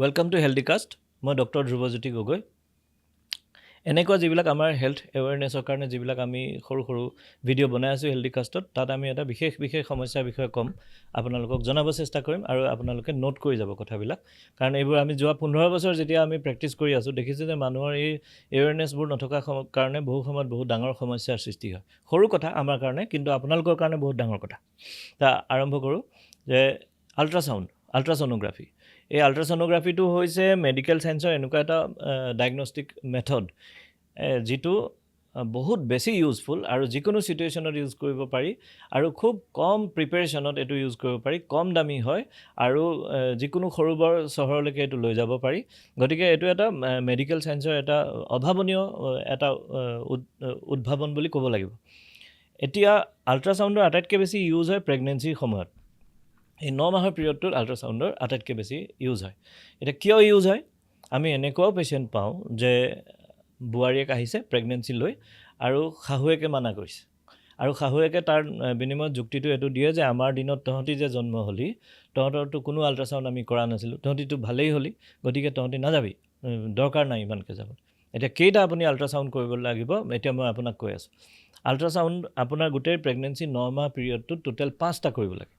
Welcome to HealthyCast. মই doctor Dhruvajyoti Gogoi. এনেকুৱা যিবিলাক আমাৰ হেল্থ এৱেৰনেছৰ কাৰণে যিবিলাক আমি সৰু সৰু ভিডিঅ' বনাই আছোঁ হেল্থিকাষ্টত, তাত আমি এটা বিশেষ সমস্যাৰ বিষয়ে ক'ম, আপোনালোকক জনাব চেষ্টা কৰিম আৰু আপোনালোকে নোট কৰি যাব কথাবিলাক। কাৰণ এইবোৰ আমি যোৱা 15 বছৰ যেতিয়া আমি প্ৰেক্টিছ কৰি আছোঁ, দেখিছোঁ যে মানুহৰ এই এৱেৰনেছবোৰ নথকা কাৰণে বহু সময়ত বহুত ডাঙৰ সমস্যাৰ সৃষ্টি হয়। সৰু কথা আমাৰ কাৰণে, কিন্তু আপোনালোকৰ কাৰণে বহুত ডাঙৰ কথা। তা আৰম্ভ কৰোঁ যে আল্ট্ৰাছ'ন'গ্ৰাফি। এই আল্ট্ৰাছ'ন'গ্ৰাফিটো হৈছে মেডিকেল চায়েন্সৰ এনেকুৱা এটা ডায়েগনষ্টিক মেথড যিটো বহুত বেছি ইউজফুল আৰু যিকোনো ছিটুৱেশ্যনত ইউজ কৰিব পাৰি আৰু খুব কম প্ৰিপেৰেশ্যনত এইটো ইউজ কৰিব পাৰি, কম দামী হয় আৰু যিকোনো সৰু বৰ চহৰলৈকে এইটো লৈ যাব পাৰি। গতিকে এইটো এটা মেডিকেল চায়েন্সৰ এটা অভাৱনীয় এটা উদ্ভাৱন বুলি ক'ব লাগিব। এতিয়া আল্ট্ৰাছাউণ্ডৰ আটাইতকৈ বেছি ইউজ হয় প্ৰেগনেঞ্চিৰ সময়ত। এই 9 মাহৰ পিৰিয়ডটোত আল্ট্ৰাছাউণ্ডৰ আটাইতকৈ বেছি ইউজ হয়। এতিয়া কিয় ইউজ হয়? আমি এনেকুৱাও পেচেণ্ট পাওঁ যে বোৱাৰীয়েক আহিছে প্ৰেগনেঞ্চি লৈ আৰু শাহুৱেকে মানা কৰিছে, আৰু শাহুৱেকে তাৰ বিনিময়ত যুক্তিটো এইটো দিয়ে যে আমাৰ দিনত তহঁতি যে জন্ম হ'লি, তহঁতৰতো কোনো আল্ট্ৰাছাউণ্ড আমি কৰা নাছিলোঁ, তহঁতিটো ভালেই হ'লি, গতিকে তহঁতি নাযাবি, দৰকাৰ নাই ইমানকৈ যাব। এতিয়া কেইটা আপুনি আল্ট্ৰাছাউণ্ড কৰিব লাগিব, এতিয়া মই আপোনাক কৈ আছোঁ। আল্ট্ৰাছাউণ্ড আপোনাৰ গোটেই প্ৰেগনেঞ্চি 9 মাহ পিৰিয়ডটোত টোটেল 5টা কৰিব লাগে।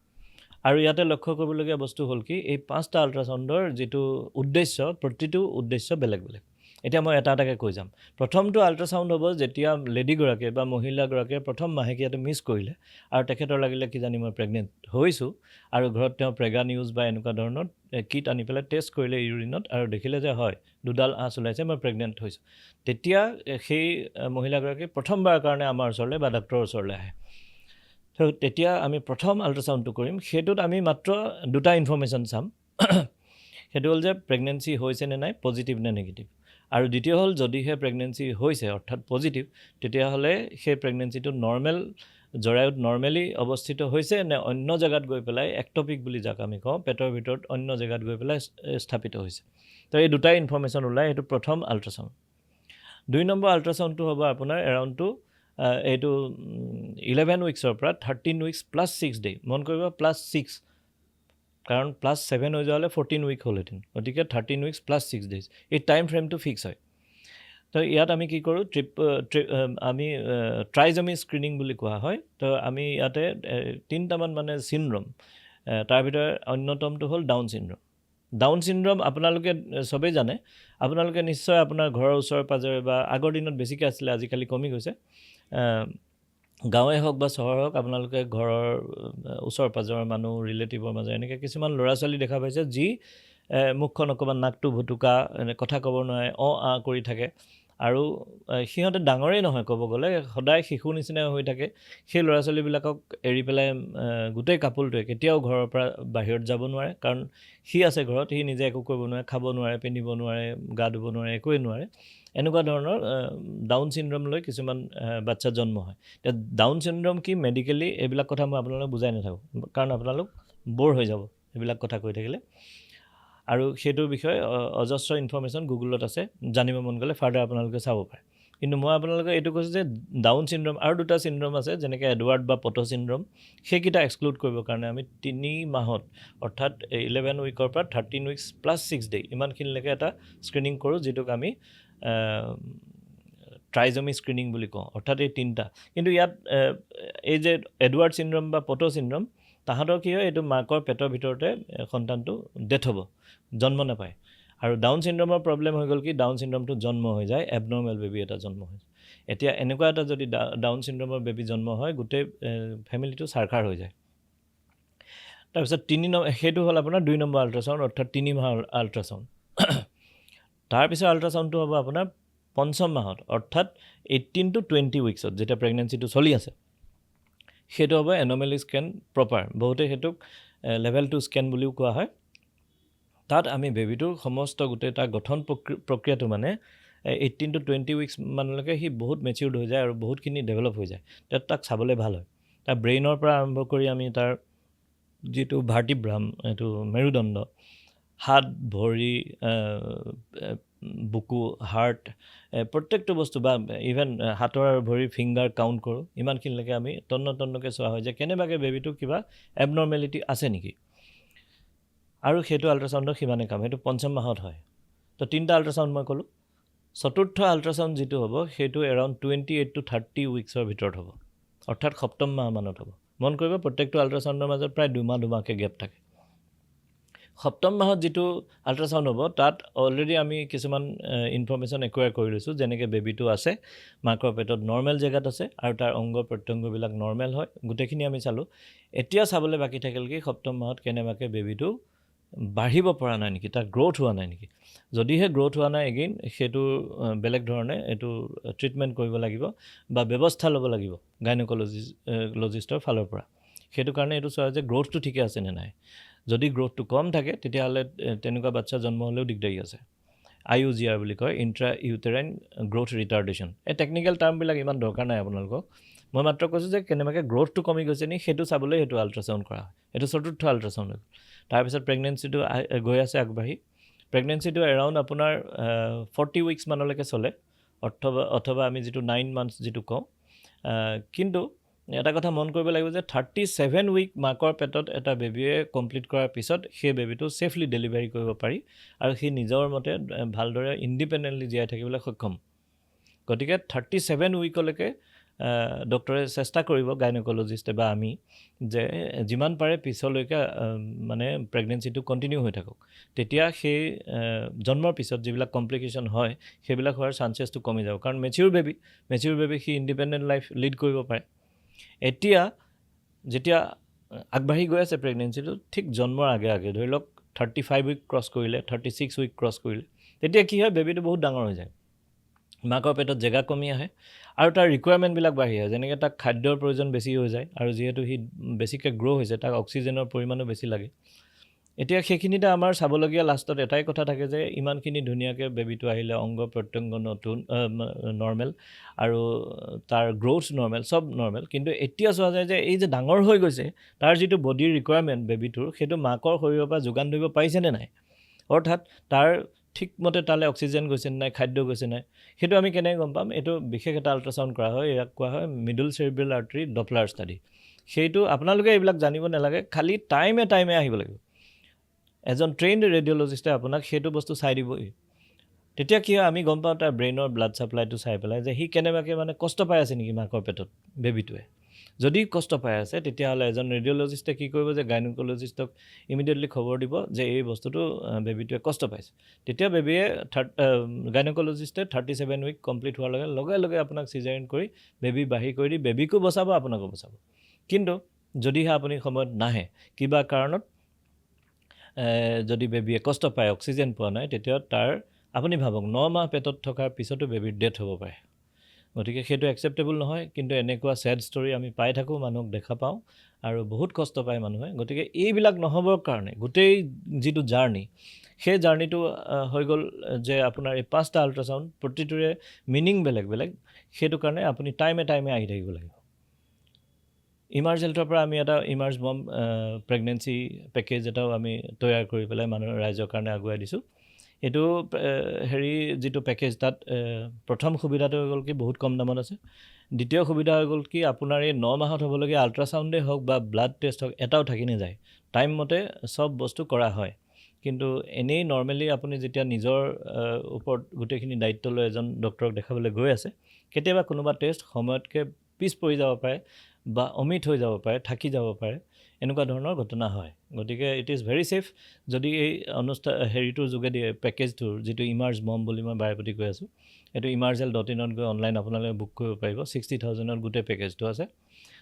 আৰু ইয়াতে লক্ষ্য কৰিবলগীয়া বস্তু হ'ল কি, এই 5টা আল্ট্ৰাছাউণ্ডৰ যিটো উদ্দেশ্য, প্ৰতিটো উদ্দেশ্য বেলেগ বেলেগ। এতিয়া মই এটা এটাকৈ কৈ যাম। প্ৰথমটো আল্ট্ৰাছাউণ্ড হ'ব যেতিয়া লেডিগৰাকীয়ে বা মহিলাগৰাকীয়ে প্ৰথম মাহেকীয়াটো মিছ কৰিলে আৰু তেখেতৰ লাগিলে কিজানি মই প্ৰেগনেণ্ট হৈছোঁ, আৰু ঘৰত তেওঁ প্ৰেগা নিউজ বা এনেকুৱা ধৰণৰ কিট আনি পেলাই টেষ্ট কৰিলে ইউৰিনত আৰু দেখিলে যে হয়, দুডাল আঁচ ওলাইছে, মই প্ৰেগনেণ্ট হৈছোঁ। তেতিয়া সেই মহিলাগৰাকী প্ৰথমবাৰৰ কাৰণে আমাৰ ওচৰলৈ বা ডাক্তৰৰ ওচৰলৈ আহে। তো তেতিয়া আমি প্ৰথম আল্ট্ৰাছাউণ্ডটো কৰিম। সেইটোত আমি মাত্ৰ 2টা ইনফৰ্মেশ্যন চাম। সেইটো হ'ল যে প্ৰেগনেঞ্চি হৈছে নে নাই, পজিটিভ নে নেগেটিভ। আৰু দ্বিতীয় হ'ল, যদিহে প্ৰেগনেঞ্চি হৈছে অৰ্থাৎ পজিটিভ, তেতিয়াহ'লে সেই প্ৰেগনেঞ্চিটো নৰ্মেল জৰায়ুত নৰ্মেলি অৱস্থিত হৈছে নে অন্য জেগাত গৈ পেলাই এক্টপিক বুলি যাক আমি কওঁ, পেটৰ ভিতৰত অন্য জেগাত গৈ পেলাই স্থাপিত হৈছে। তো এই 2টাই ইনফৰ্মেশ্যন ওলায়, সেইটো প্ৰথম আল্ট্ৰাছাউণ্ড। 2 নম্বৰ আল্ট্ৰাছাউণ্ডটো হ'ব আপোনাৰ এৰাউণ্ডটো এইটো 11 উইক্সৰ পৰা 13 উইক্স প্লাছ 6 ডে'। মন কৰিব +6, কাৰণ +7 হৈ যোৱা হ'লে 14 উইক হ'লহেঁতেন। গতিকে 13 উইক্স প্লাছ 6 ডেজ, এই টাইম ফ্ৰেমটো ফিক্স হয়। তো ইয়াত আমি কি কৰোঁ, আমি ট্ৰাইজমি স্ক্ৰিনিং বুলি কোৱা হয়। তো আমি ইয়াতে 3টামান মানে চিনড্ৰম, তাৰ ভিতৰত অন্যতমটো হ'ল ডাউন চিনড্ৰম। ডাউন চিনড্ৰম আপোনালোকে চবেই জানে, আপোনালোকে নিশ্চয় আপোনাৰ ঘৰৰ ওচৰে পাঁজৰে বা আগৰ দিনত বেছিকৈ আছিলে, আজিকালি কমি গৈছে, গাঁৱে হওক বা চহৰ হওক, আপোনালোকে ঘৰৰ ওচৰ পাঁজৰৰ মানুহ, ৰিলেটিভৰ মাজত এনেকৈ কিছুমান ল'ৰা ছোৱালী দেখা পাইছে যি মুখখন অকণমান নাকটো ভুটুকা, কথা ক'ব নোৱাৰে, কৰি থাকে, আৰু সিহঁতে ডাঙৰেই নহয়, ক'ব গ'লে সদায় শিশুৰ নিচিনা হৈ থাকে। সেই ল'ৰা ছোৱালীবিলাকক এৰি পেলাই গোটেই কাপোলটোৱে কেতিয়াও ঘৰৰ পৰা বাহিৰত যাব নোৱাৰে, কাৰণ সি আছে ঘৰত, সি নিজে একো কৰিব নোৱাৰে, খাব নোৱাৰে, পিন্ধিব নোৱাৰে, গা ধুব নোৱাৰে, একোৱেই নোৱাৰে। এনেকুৱা ধৰণৰ ডাউন চিনড্ৰম লৈ কিছুমান বাচ্চা জন্ম হয়। এতিয়া ডাউন চিনড্ৰম কি মেডিকেলি, এইবিলাক কথা মই আপোনালোকক বুজাই নাথাকোঁ, কাৰণ আপোনালোক ব'ৰ হৈ যাব এইবিলাক কথা কৈ থাকিলে। আৰু সেইটোৰ বিষয়ে অজস্ৰ ইনফৰ্মেশ্যন গুগলত আছে, জানিব মন গ'লে ফাৰ্ডাৰ আপোনালোকে চাব পাৰে। কিন্তু মই আপোনালোকে এইটো কৈছোঁ যে ডাউন চিনড্ৰম আৰু 2টা চিনড্ৰম আছে, যেনেকৈ এডৱাৰ্ড বা পট' চিনড্ৰম, সেইকেইটা এক্সক্লুড কৰিবৰ কাৰণে আমি 3 মাহত অৰ্থাৎ 11 উইকৰ পৰা 13 উইক্স প্লাছ 6 ডে' ইমানখিনিলৈকে এটা স্ক্ৰিনিং কৰোঁ, যিটোক আমি ট্ৰাইজমি স্ক্ৰিনিং বুলি কওঁ, অৰ্থাৎ এই 3টা। কিন্তু ইয়াত এই যে এডৱাৰ্ড চিনড্ৰম বা পট' চিনড্ৰম, তাহাঁতৰ কি হয়, এইটো মাকৰ পেটৰ ভিতৰতে সন্তানটো ডেথ হ'ব, জন্ম নাপায়। আৰু ডাউন চিনড্ৰমৰ প্ৰব্লেম হৈ গ'ল কি, ডাউন চিনড্ৰমটো জন্ম হৈ যায়, এবনৰ্মেল বেবী এটা জন্ম হৈ যায়। এতিয়া এনেকুৱা এটা যদি ডাউন চিনড্ৰমৰ বেবী জন্ম হয়, গোটেই ফেমিলিটো চাৰখাৰ হৈ যায়। তাৰপিছত সেইটো হ'ল আপোনাৰ 2 নম্বৰ আল্ট্ৰাছাউণ্ড, অৰ্থাৎ 3 মাহৰ আল্ট্ৰাছাউণ্ড। তাৰপিছত আল্ট্ৰাছাউণ্ডটো হ'ব আপোনাৰ 5ম মাহত, অৰ্থাৎ 18 to 20 উইক্সত, যেতিয়া প্ৰেগনেঞ্চিটো চলি আছে। সেইটো হ'ব এন'মেলি স্কেন প্ৰপাৰ, বহুতে সেইটোক লেভেল 2 স্কেন বুলিও কোৱা হয়। তাত আমি বেবীটোৰ সমস্ত গোটেই তাৰ গঠন প্ৰক্ৰিয়াটো মানে 18 to 20 উইক্স মানলৈকে সি বহুত মেচিউৰ্ড হৈ যায় আৰু বহুতখিনি ডেভেলপ হৈ যায়। তাক চাবলৈ ভাল হয়। তাৰ ব্ৰেইনৰ পৰা আৰম্ভ কৰি আমি তাৰ যিটো ভাৰ্টিব্ৰাম, এইটো মেৰুদণ্ড, হাত, ভৰি, বুকু, হাৰ্ট, প্ৰত্যেকটো বস্তু বা ইভেন হাতৰ আৰু ভৰিৰ ফিংগাৰ কাউণ্ট কৰোঁ, ইমানখিনিলৈকে আমি তন্নকৈ চোৱা হয় যে কেনেবাকৈ বেবীটো কিবা এবনৰ্মেলিটি আছে নেকি। আৰু সেইটো আল্ট্ৰাচাউণ্ডৰ সিমানে কাম, সেইটো পঞ্চম মাহত হয়। তো 3টা আল্ট্ৰাচাউণ্ড মই ক'লোঁ। চতুৰ্থ আল্ট্ৰাচাউণ্ড যিটো হ'ব সেইটো এৰাউণ্ড 28 to 30 উইকছৰ ভিতৰত হ'ব, অৰ্থাৎ সপ্তম মাহমানত হ'ব। মন কৰিব প্ৰত্যেকটো আল্ট্ৰাচাউণ্ডৰ মাজত প্ৰায় দুমাহকৈ গেপ থাকে। সপ্তম মাহত যিটো আল্ট্ৰাচাউণ্ড হ'ব তাত অলৰেডি আমি কিছুমান ইনফৰ্মেশ্যন একুৱায়াৰ কৰি লৈছোঁ, যেনেকৈ বেবীটো আছে মাকৰ পেটত নৰ্মেল জেগাত আছে আৰু তাৰ অংগ প্ৰত্যংগবিলাক নৰ্মেল হয়, গোটেইখিনি আমি চালোঁ। এতিয়া চাবলৈ বাকী থাকিল কি সপ্তম মাহত কেনেবাকৈ বেবীটো বাঢ়িব পৰা নাই নেকি, তাৰ গ্ৰ'থ হোৱা নাই নেকি। যদিহে গ্ৰ'থ হোৱা নাই এগেইন সেইটো বেলেগ ধৰণে এইটো ট্ৰিটমেণ্ট কৰিব লাগিব বা ব্যৱস্থা ল'ব লাগিব গাইনকলজিষ্টৰ ফালৰ পৰা। সেইটো কাৰণে এইটো চোৱা যে গ্ৰ'থটো ঠিকে আছে নে নাই। যদি গ্ৰ'থটো কম থাকে তেতিয়াহ'লে তেনেকুৱা বাচ্চা জন্ম হ'লেও দিগদাৰী আছে। IUGR বুলি কয়, ইণ্ট্ৰা ইউটেৰাইন গ্ৰ'থ ৰিটাৰ্ডেশ্যন। এই টেকনিকেল টাৰ্মবিলাক ইমান দৰকাৰ নাই আপোনালোকক, মই মাত্ৰ কৈছোঁ যে কেনেবাকৈ গ্ৰ'থটো কমি গৈছে নি সেইটো চাবলৈ সেইটো আল্ট্ৰাচাউণ্ড কৰা হয়। এইটো চতুৰ্থ আল্ট্ৰাচাউণ্ড। তাৰপিছত প্ৰেগনেঞ্চিটো গৈ আছে আগবাঢ়ি। প্ৰেগনেঞ্চিটো এৰাউণ্ড আপোনাৰ 40 উইকছ মানলৈকে চলে, অথবা আমি যিটো 9 months যিটো কওঁ। কিন্তু এটা কথা মন কৰিব লাগিব যে 37 উইক মাকৰ পেটত এটা বেবীয়ে কমপ্লিট কৰাৰ পিছত সেই বেবীটো ছেফলি ডেলিভাৰী কৰিব পাৰি আৰু সি নিজৰ মতে ভালদৰে ইণ্ডিপেণ্ডেণ্টলি জীয়াই থাকিবলৈ সক্ষম। গতিকে 37 উইকলৈকে ডক্টৰে চেষ্টা কৰিব, গাইনকলজিষ্টে বা আমি, যে যিমান পাৰে পিছলৈকে মানে প্ৰেগনেঞ্চিটো কণ্টিনিউ হৈ থাকক। তেতিয়া সেই জন্মৰ পিছত যিবিলাক কমপ্লিকেশ্যন হয় সেইবিলাক হোৱাৰ চান্সেছটো কমি যাব, কাৰণ মেচিউৰ বেবী সি ইণ্ডিপেণ্ডেণ্ট লাইফ লিড কৰিব পাৰে। এতিয়া যেতিয়া আগবাঢ়ি গৈ আছে প্ৰেগনেঞ্চিটো, ঠিক জন্মৰ আগে ধৰি লওক 35 উইক ক্ৰছ কৰিলে, 36 উইক ক্ৰছ কৰিলে, তেতিয়া কি হয় বেবীটো বহুত ডাঙৰ হৈ যায়, মাকৰ পেটত জেগা কমি আহে আৰু তাৰ ৰিকুৱাৰমেণ্টবিলাক বাঢ়ি আহে। যেনেকৈ তাক খাদ্যৰ প্ৰয়োজন বেছি হৈ যায় আৰু যিহেতু সি বেছিকৈ গ্ৰ' হৈছে তাক অক্সিজেনৰ পৰিমাণো বেছি লাগে। এতিয়া সেইখিনিতে আমাৰ চাবলগীয়া লাষ্টত এটাই কথা থাকে যে ইমানখিনি ধুনীয়াকৈ বেবীটো আহিলে, অংগ প্ৰত্যংগ নতুন নৰ্মেল আৰু তাৰ গ্ৰ'থ নৰ্মেল, চব নৰ্মেল, কিন্তু এতিয়া চোৱা যায় যে এই যে ডাঙৰ হৈ গৈছে তাৰ যিটো বডিৰ ৰিকুৱাৰমেণ্ট বেবীটোৰ, সেইটো মাকৰ শৰীৰৰ পৰা যোগান ধৰিব পাৰিছেনে নাই, অৰ্থাৎ তাৰ ঠিকমতে তালৈ অক্সিজেন গৈছে নাই, খাদ্য গৈছে নাই, সেইটো আমি কেনেকৈ গম পাম। এইটো বিশেষ এটা আল্ট্ৰাচাউণ্ড কৰা হয়, ইয়াক কোৱা হয় middle cerebral artery Doppler study. সেইটো আপোনালোকে এইবিলাক জানিব নালাগে, খালি টাইমে আহিব লাগিব। এজন ট্ৰেইনড ৰেডিঅ'লজিষ্টে আপোনাক সেইটো বস্তু চাই দিবই। তেতিয়া কি হয়, আমি গম পাওঁ তাৰ ব্ৰেইনৰ ব্লাড ছাপ্লাইটো চাই পেলাই যে সি কেনেবাকৈ মানে কষ্ট পাই আছে নেকি মাকৰ পেটত বেবীটোৱে। যদি কষ্ট পাই আছে তেতিয়াহ'লে এজন ৰেডিঅ'লজিষ্টে কি কৰিব যে গাইনকলজিষ্টক ইমিডিয়েটলি খবৰ দিব যে এই বস্তুটো বেবীটোৱে কষ্ট পাইছে। তেতিয়া বেবীয়ে গাইনকলজিষ্টে 37 উইক কমপ্লিট হোৱাৰ লগে লগে আপোনাক চিজাৰিন কৰি বেবী বাঢ়ি কৰি দি বেবীকো বচাব, আপোনাকো বচাব। কিন্তু যদিহে আপুনি সময়ত নাহে, কিবা কাৰণত যদি বেবীয়ে কষ্ট পায়, অক্সিজেন পোৱা নাই, তেতিয়া তাৰ আপুনি ভাবক 9 মাহ পেটত থকাৰ পিছতো বেবীৰ ডেথ হ'ব পাৰে। গতিকে সেইটো একচেপ্টেবল নহয়। কিন্তু এনেকুৱা ছেড ষ্টৰি আমি পাই থাকোঁ, মানুহক দেখা পাওঁ আৰু বহুত কষ্ট পায় মানুহে। গতিকে এইবিলাক নহ'বৰ কাৰণে গোটেই যিটো জাৰ্ণি, সেই জাৰ্ণিটো হৈ গ'ল যে আপোনাৰ এই 5টা আল্ট্ৰাচাউণ্ড, প্ৰতিটোৰে মিনিং বেলেগ বেলেগ। সেইটো কাৰণে আপুনি টাইমে আহি থাকিব লাগিব। ইমাৰ্জ হেল্থৰ পৰা আমি এটা ইমাৰ্জ মম প্ৰেগনেঞ্চি পেকেজ এটাও আমি তৈয়াৰ কৰি পেলাই মানুহৰ ৰাইজৰ কাৰণে আগুৱাই দিছোঁ। এইটো যিটো পেকেজ, তাত প্ৰথম সুবিধাটো হৈ গ'ল কি বহুত কম দামত আছে। দ্বিতীয় সুবিধা হৈ গ'ল কি আপোনাৰ এই 9 মাহত হ'বলগীয়া আল্ট্ৰাচাউণ্ডেই হওক বা ব্লাড টেষ্ট হওক, এটাও থাকি নাযায়, টাইম মতে চব বস্তু কৰা হয়। কিন্তু এনেই নৰ্মেলি আপুনি যেতিয়া নিজৰ ওপৰত গোটেইখিনি দায়িত্ব লৈ এজন ডক্টৰক দেখাবলৈ গৈ আছে, কেতিয়াবা কোনোবা টেষ্ট সময়তকৈ পিছ পৰি যাব পাৰে বা অমিট হৈ যাব পাৰে, থাকি যাব পাৰে, এনেকুৱা ধৰণৰ ঘটনা হয়। গতিকে ইট ইজ ভেৰি ছেফ যদি এই হেৰিটোৰ যোগেদি পেকেজটোৰ যিটো ইমাৰ্জ মম বুলি মই বাৰে প্ৰতি কৈ আছোঁ, এইটো imargel.in গৈ অনলাইন আপোনালোকে বুক কৰিব পাৰিব। 60,000ত গোটেই পেকেজটো আছে।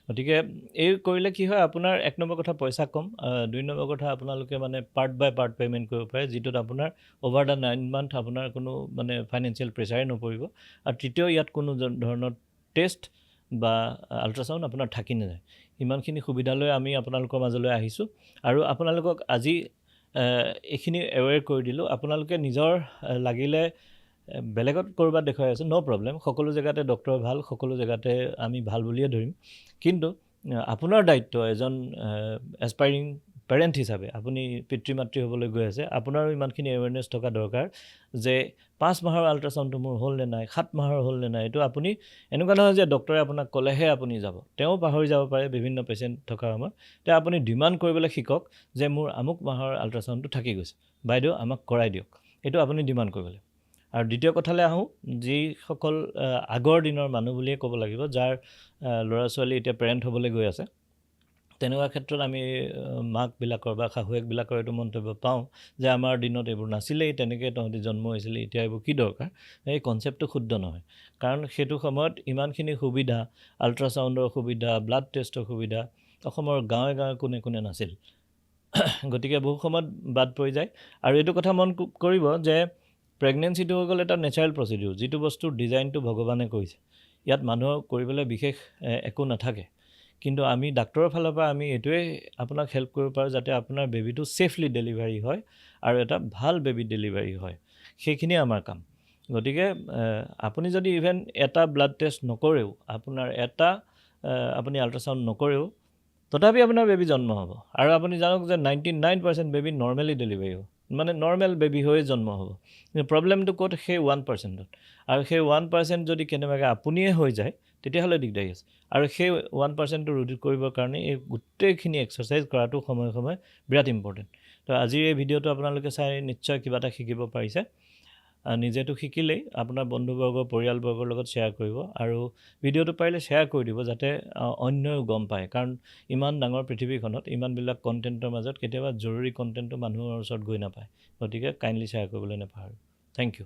গতিকে এই কৰিলে কি হয়, আপোনাৰ 1 নম্বৰ কথা পইচা কম, 2 নম্বৰ কথা আপোনালোকে মানে পাৰ্ট বাই পাৰ্ট পে'মেণ্ট কৰিব পাৰে, যিটোত আপোনাৰ অভাৰ দ্য 9 মান্থ আপোনাৰ কোনো মানে ফাইনেন্সিয়েল প্ৰেছাৰে নপৰিব। আৰু তৃতীয়, ইয়াত কোনো ধৰণৰ টেষ্ট বা আল্ট্ৰাচাউণ্ড আপোনাৰ থাকি নাযায়। ইমানখিনি সুবিধা লৈ আমি আপোনালোকৰ মাজলৈ আহিছোঁ আৰু আপোনালোকক আজি এইখিনি এৱেৰ কৰি দিলোঁ। আপোনালোকে নিজৰ লাগিলে বেলেগত ক'ৰবাত দেখুৱাই আছোঁ, ন' প্ৰব্লেম, সকলো জেগাতে ডক্টৰ ভাল, সকলো জেগাতে আমি ভাল বুলিয়ে ধৰিম। কিন্তু আপোনাৰ দায়িত্ব এজন এছপাইৰিং পেৰেণ্ট হিচাপে আপুনি পিতৃ মাতৃ হ'বলৈ গৈ আছে, আপোনাৰো ইমানখিনি এৱেৰনেছ থকা দৰকাৰ যে 5 মাহৰ আল্ট্ৰাচাউণ্ডটো মোৰ হ'ল নে নাই, 7 মাহৰ হ'ল নে নাই। এইটো আপুনি এনেকুৱা নহয় যে ডক্টৰে আপোনাক ক'লেহে আপুনি যাব, তেওঁ পাহৰি যাব পাৰে বিভিন্ন পেচেণ্ট থকা সময়ত। তেতিয়া আপুনি ডিমাণ্ড কৰিবলৈ শিকক যে মোৰ আমুক মাহৰ আল্ট্ৰাচাউণ্ডটো থাকি গৈছে, বাইদেউ আমাক কৰাই দিয়ক। এইটো আপুনি ডিমাণ্ড কৰিব লাগিব। আৰু দ্বিতীয় কথালৈ আহোঁ, যিসকল আগৰ দিনৰ মানুহ বুলিয়ে ক'ব লাগিব, যাৰ ল'ৰা ছোৱালী এতিয়া পেৰেণ্ট হ'বলৈ গৈ আছে, তেনেকুৱা ক্ষেত্ৰত আমি মাকবিলাকৰ বা শাহুৱেকবিলাকৰ এইটো মন্তব্য পাওঁ যে আমাৰ দিনত এইবোৰ নাছিলেই, তেনেকৈ তহঁতি জন্ম হৈছিলে, এতিয়া এইবোৰ কি দৰকাৰ। এই কনচেপ্টটো শুদ্ধ নহয়, কাৰণ সেইটো সময়ত ইমানখিনি সুবিধা, আল্ট্ৰাচাউণ্ডৰ সুবিধা, ব্লাড টেষ্টৰ সুবিধা অসমৰ গাঁৱে গাঁৱে কোনে কোনে নাছিল। গতিকে বহু সময়ত বাদ পৰি যায়। আৰু এইটো কথা মন কৰিব যে প্ৰেগনেঞ্চিটো হৈ গ'ল এটা নেচাৰেল প্ৰচিডিউৰ, যিটো বস্তুৰ ডিজাইনটো ভগৱানে কৰিছে, ইয়াত মানুহৰ কৰিবলৈ বিশেষ একো নাথাকে। কিন্তু আমি ডাক্তৰৰ ফালৰ পৰা আমি এইটোৱে আপোনাক হেল্প কৰিব পাৰোঁ যাতে আপোনাৰ বেবীটো ছেফলি ডেলিভাৰী হয় আৰু এটা ভাল বেবী ডেলিভাৰী হয়, সেইখিনিয়ে আমাৰ কাম। গতিকে আপুনি যদি ইভেন এটা ব্লাড টেষ্ট নকৰেও, আপোনাৰ এটা আপুনি আল্ট্ৰাচাউণ্ড নকৰেও, তথাপি আপোনাৰ বেবী জন্ম হ'ব। আৰু আপুনি জানক যে 99% বেবী নৰ্মেলি ডেলিভাৰী হ'ব, মানে নৰ্মেল বেবী হৈয়ে জন্ম হ'ব। কিন্তু প্ৰব্লেমটো ক'ত, সেই 1%ত। আৰু সেই 1% যদি কেনেবাকৈ আপুনিয়ে হৈ যায়, তেতিয়াহ'লে দিগদাৰী আছে। আৰু সেই 1%টো ৰোধ কৰিবৰ কাৰণে এই গোটেইখিনি এক্সাৰচাইজ কৰাটো সময়ে সময়ে বিৰাট ইম্পৰ্টেণ্ট। তো আজিৰ এই ভিডিঅ'টো আপোনালোকে চাই নিশ্চয় কিবা এটা শিকিব পাৰিছে। নিজেতো শিকিলেই আপোনাৰ বন্ধুবৰ্গ, পৰিয়ালবৰ্গৰ লগত শ্বেয়াৰ কৰিব, আৰু ভিডিঅ'টো পাৰিলে শ্বেয়াৰ কৰি দিব যাতে অন্যও গম পায়। কাৰণ ইমান ডাঙৰ পৃথিৱীখনত ইমানবিলাক কণ্টেণ্টৰ মাজত কেতিয়াবা জৰুৰী কণ্টেণ্টটো মানুহৰ ওচৰত গৈ নাপায়। গতিকে কাইণ্ডলি শ্বেয়াৰ কৰিবলৈ নাপাহৰিব। Thank U.